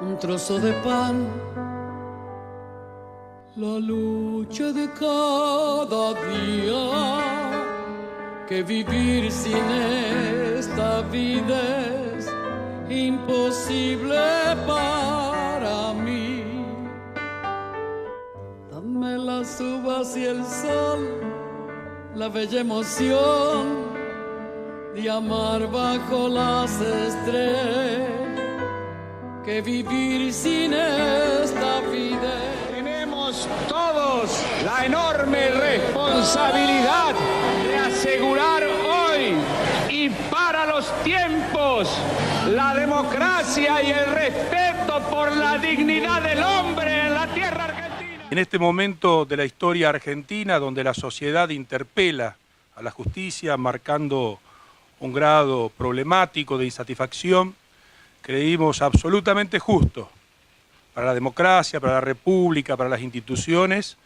un trozo de pan, la lucha de cada día, que vivir sin esta vida es imposible para mí. Dame las uvas y el sol, la bella emoción de amar bajo las estrellas, que vivir sin esta vida. Tenemos todos la enorme responsabilidad de asegurar hoy y para los tiempos la democracia y el respeto por la dignidad del hombre en la tierra argentina. En este momento de la historia argentina, donde la sociedad interpela a la justicia marcando un grado problemático de insatisfacción, creímos absolutamente justo para la democracia, para la república, para las instituciones,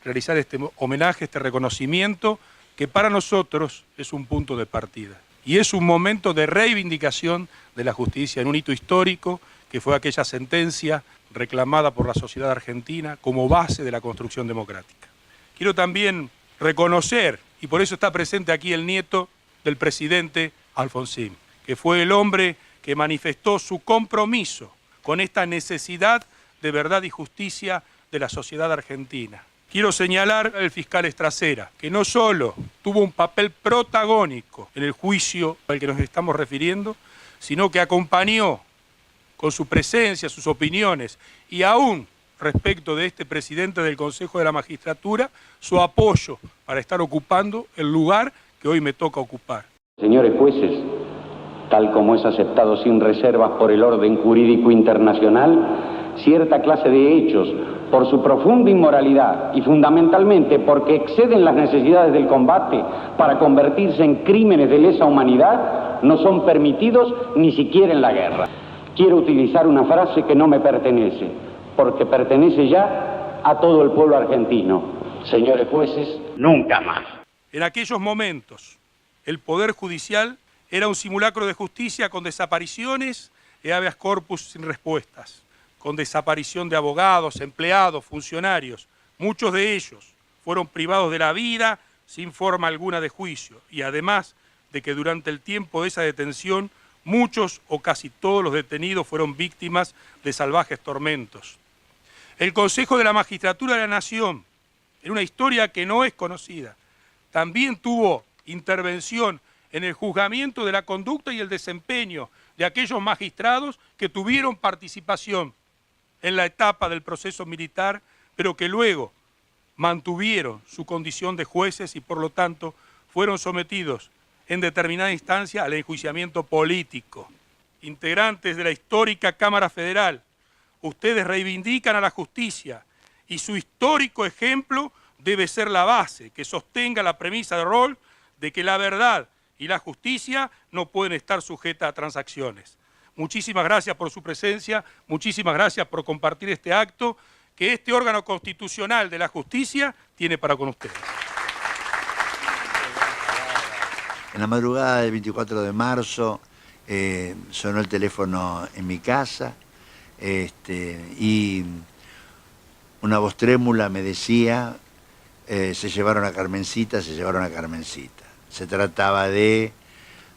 realizar este homenaje, este reconocimiento, que para nosotros es un punto de partida. Y es un momento de reivindicación de la justicia en un hito histórico, que fue aquella sentencia reclamada por la sociedad argentina como base de la construcción democrática. Quiero también reconocer, y por eso está presente aquí el nieto del presidente Alfonsín, que fue el hombre que manifestó su compromiso con esta necesidad de verdad y justicia de la sociedad argentina. Quiero señalar al fiscal Estracera, que no solo tuvo un papel protagónico en el juicio al que nos estamos refiriendo, sino que acompañó con su presencia, sus opiniones y aún respecto de este presidente del Consejo de la Magistratura, su apoyo para estar ocupando el lugar que hoy me toca ocupar. Señores jueces, tal como es aceptado sin reservas por el orden jurídico internacional, cierta clase de hechos, por su profunda inmoralidad y fundamentalmente porque exceden las necesidades del combate para convertirse en crímenes de lesa humanidad, no son permitidos ni siquiera en la guerra. Quiero utilizar una frase que no me pertenece, porque pertenece ya a todo el pueblo argentino. Señores jueces, nunca más. En aquellos momentos, el Poder Judicial era un simulacro de justicia con desapariciones y habeas corpus sin respuestas, con desaparición de abogados, empleados, funcionarios. Muchos de ellos fueron privados de la vida sin forma alguna de juicio, y además de que durante el tiempo de esa detención muchos o casi todos los detenidos fueron víctimas de salvajes tormentos. El Consejo de la Magistratura de la Nación, en una historia que no es conocida, también tuvo intervención en el juzgamiento de la conducta y el desempeño de aquellos magistrados que tuvieron participación en la etapa del proceso militar, pero que luego mantuvieron su condición de jueces y por lo tanto fueron sometidos en determinada instancia al enjuiciamiento político. Integrantes de la histórica Cámara Federal, ustedes reivindican a la justicia y su histórico ejemplo debe ser la base que sostenga la premisa de Roll de que la verdad y la justicia no pueden estar sujetas a transacciones. Muchísimas gracias por su presencia, muchísimas gracias por compartir este acto que este órgano constitucional de la justicia tiene para con ustedes. En la madrugada del 24 de marzo sonó el teléfono en mi casa y una voz trémula me decía, se llevaron a Carmencita, se llevaron a Carmencita. Se trataba de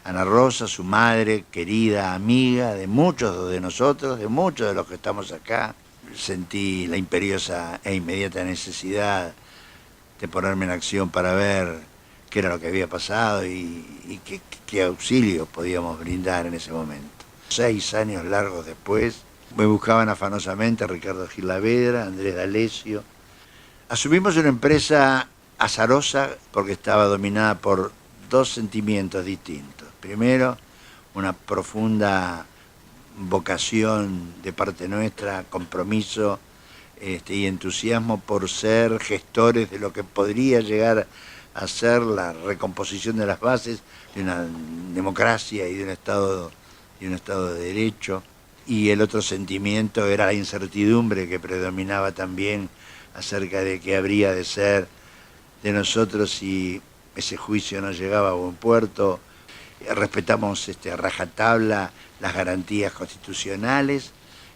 Ana Rosa, su madre, querida amiga de muchos de nosotros, de muchos de los que estamos acá. Sentí la imperiosa e inmediata necesidad de ponerme en acción para ver qué era lo que había pasado y qué auxilio podíamos brindar en ese momento. 6 años largos después, me buscaban afanosamente Ricardo Gilavedra, Andrés D'Alessio. Asumimos una empresa azarosa porque estaba dominada por 2 sentimientos distintos. Primero, una profunda vocación de parte nuestra, compromiso y entusiasmo por ser gestores de lo que podría llegar a ser la recomposición de las bases de una democracia y de un Estado de Derecho. Y el otro sentimiento era la incertidumbre que predominaba también acerca de qué habría de ser de nosotros si ese juicio no llegaba a buen puerto. Respetamos a rajatabla las garantías constitucionales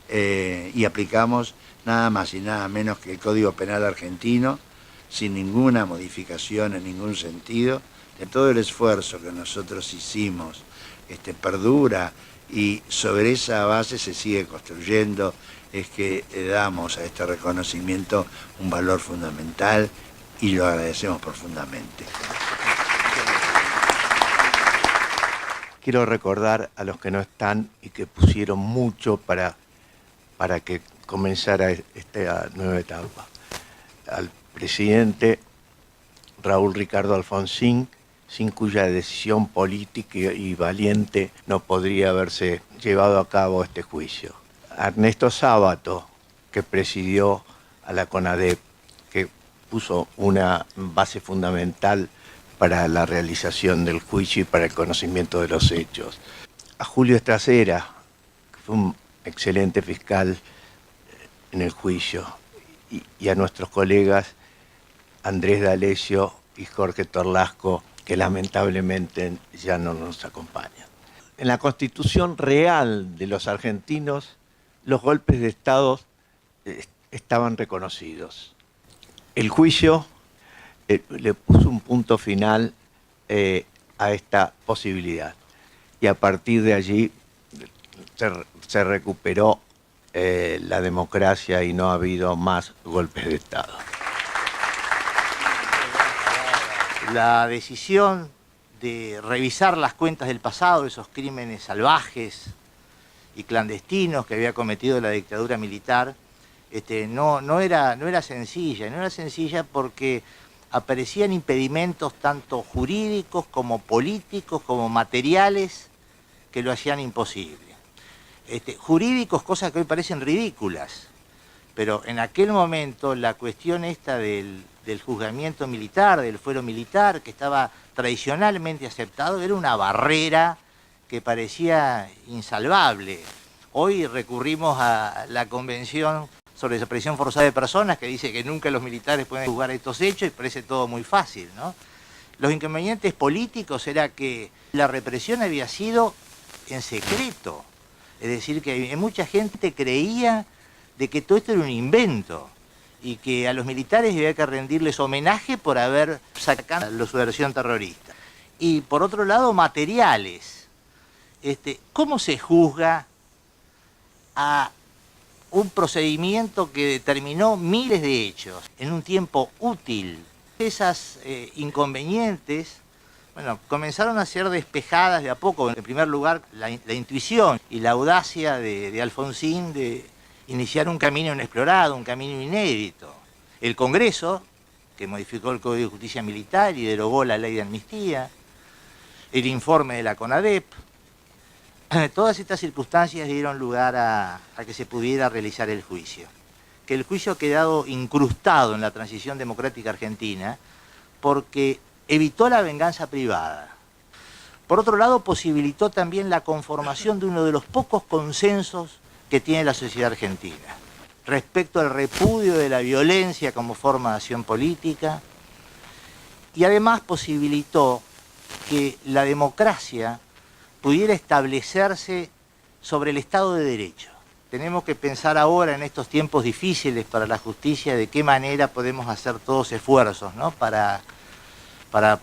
y aplicamos nada más y nada menos que el Código Penal argentino, sin ninguna modificación en ningún sentido. De todo el esfuerzo que nosotros hicimos perdura, y sobre esa base se sigue construyendo, es que damos a este reconocimiento un valor fundamental y lo agradecemos profundamente. Quiero recordar a los que no están y que pusieron mucho para que comenzara esta nueva etapa. Al presidente Raúl Ricardo Alfonsín, sin cuya decisión política y valiente no podría haberse llevado a cabo este juicio. A Ernesto Sábato, que presidió a la CONADEP, que puso una base fundamental para la realización del juicio y para el conocimiento de los hechos. A Julio Estracera, que fue un excelente fiscal en el juicio, y a nuestros colegas Andrés D'Alessio y Jorge Torlasco, que lamentablemente ya no nos acompañan. En la Constitución real de los argentinos, los golpes de Estado estaban reconocidos. El juicio le puso un punto final a esta posibilidad, y a partir de allí se recuperó la democracia y no ha habido más golpes de Estado. La decisión de revisar las cuentas del pasado, esos crímenes salvajes y clandestinos que había cometido la dictadura militar, no era sencilla. No era sencilla porque aparecían impedimentos tanto jurídicos como políticos, como materiales, que lo hacían imposible. Jurídicos, cosas que hoy parecen ridículas, pero en aquel momento la cuestión esta del juzgamiento militar, del fuero militar, que estaba tradicionalmente aceptado, era una barrera que parecía insalvable. Hoy recurrimos a la Convención sobre Desaparición Forzada de Personas, que dice que nunca los militares pueden juzgar estos hechos, y parece todo muy fácil, ¿no? Los inconvenientes políticos era que la represión había sido en secreto, es decir, que mucha gente creía de que todo esto era un invento, y que a los militares había que rendirles homenaje por haber sacado la subversión terrorista. Y por otro lado, materiales. ¿Cómo se juzga a un procedimiento que determinó miles de hechos en un tiempo útil? Esas inconvenientes, bueno, comenzaron a ser despejadas de a poco. En primer lugar, la intuición y la audacia de Alfonsín de iniciar un camino inexplorado, un camino inédito. El Congreso, que modificó el Código de Justicia Militar y derogó la ley de amnistía, el informe de la CONADEP, todas estas circunstancias dieron lugar a que se pudiera realizar el juicio. Que el juicio ha quedado incrustado en la transición democrática argentina porque evitó la venganza privada. Por otro lado, posibilitó también la conformación de uno de los pocos consensos que tiene la sociedad argentina respecto al repudio de la violencia como forma de acción política, y además posibilitó que la democracia pudiera establecerse sobre el Estado de Derecho. Tenemos que pensar ahora, en estos tiempos difíciles para la justicia, de qué manera podemos hacer todos esfuerzos, ¿no? para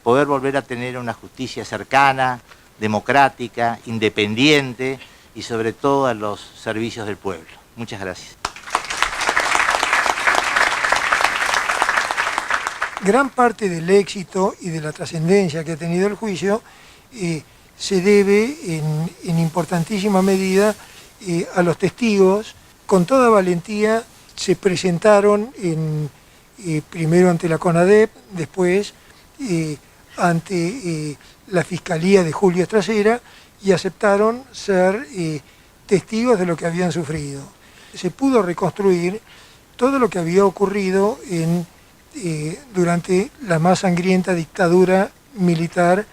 poder volver a tener una justicia cercana, democrática, independiente y sobre todo a los servicios del pueblo. Muchas gracias. Gran parte del éxito y de la trascendencia que ha tenido el juicio se debe en importantísima medida a los testigos. Con toda valentía se presentaron primero ante la CONADEP, después ante la Fiscalía de Julio Estracera, y aceptaron ser testigos de lo que habían sufrido. Se pudo reconstruir todo lo que había ocurrido durante la más sangrienta dictadura militar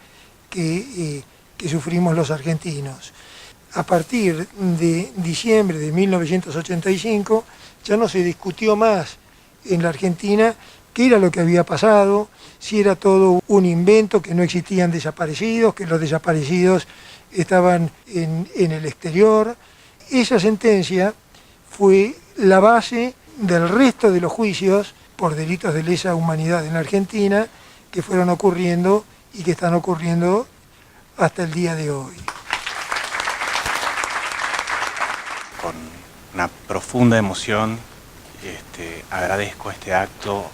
que sufrimos los argentinos. A partir de diciembre de 1985 ya no se discutió más en la Argentina qué era lo que había pasado, si era todo un invento, que no existían desaparecidos, que los desaparecidos estaban en el exterior. Esa sentencia fue la base del resto de los juicios por delitos de lesa humanidad en la Argentina que fueron ocurriendo y que están ocurriendo hasta el día de hoy. Con una profunda emoción agradezco este acto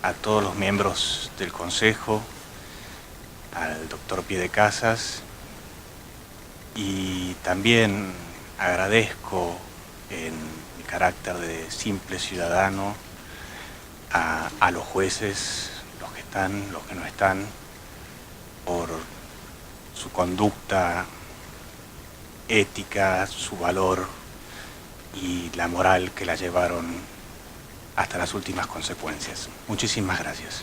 a todos los miembros del Consejo, al doctor Piedecasas, y también agradezco en mi carácter de simple ciudadano a los jueces, los que están, los que no están, por su conducta ética, su valor y la moral que la llevaron hasta las últimas consecuencias. Muchísimas gracias.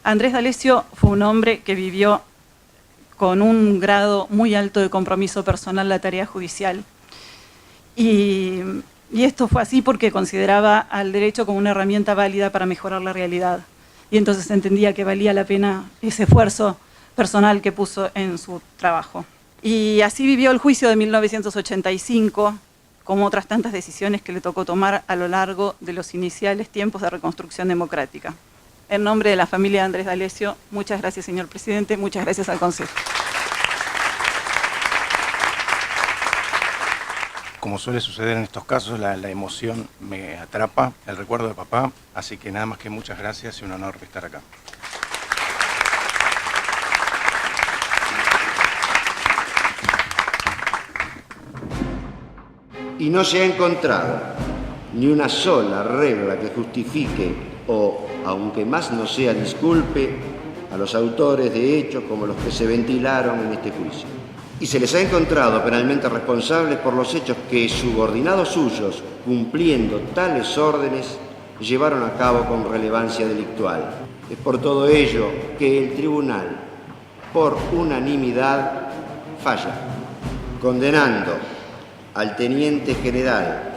Andrés D'Alessio fue un hombre que vivió con un grado muy alto de compromiso personal la tarea judicial. Y esto fue así porque consideraba al derecho como una herramienta válida para mejorar la realidad. Y entonces entendía que valía la pena ese esfuerzo personal que puso en su trabajo. Y así vivió el juicio de 1985, como otras tantas decisiones que le tocó tomar a lo largo de los iniciales tiempos de reconstrucción democrática. En nombre de la familia de Andrés D'Alessio, muchas gracias, señor presidente, muchas gracias al Consejo. Como suele suceder en estos casos, la emoción me atrapa, el recuerdo de papá, así que nada más que muchas gracias y un honor estar acá. Y no se ha encontrado ni una sola regla que justifique o, aunque más no sea, disculpe a los autores de hechos como los que se ventilaron en este juicio. Y se les ha encontrado penalmente responsables por los hechos que subordinados suyos, cumpliendo tales órdenes, llevaron a cabo con relevancia delictual. Es por todo ello que el tribunal, por unanimidad, falla, condenando al teniente general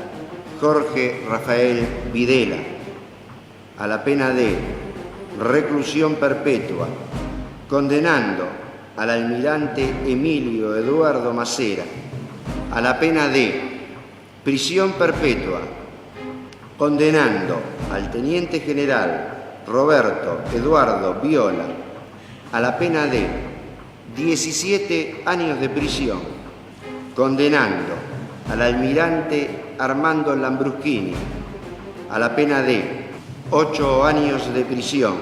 Jorge Rafael Videla a la pena de reclusión perpetua, condenando al almirante Emilio Eduardo Macera a la pena de prisión perpetua, condenando al teniente general Roberto Eduardo Viola a la pena de 17 años de prisión, condenando al almirante Armando Lambruschini a la pena de 8 años de prisión,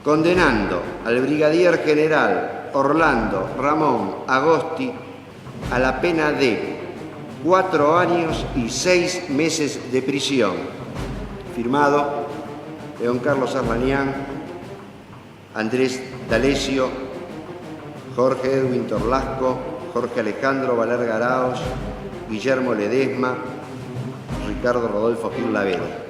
condenando al brigadier general Orlando Ramón Agosti a la pena de 4 años y 6 meses de prisión. Firmado León Carlos Arlanián, Andrés D'Alessio, Jorge Edwin Torlasco, Jorge Alejandro Valerga Araos, Guillermo Ledesma, Ricardo Rodolfo Gil Lavero.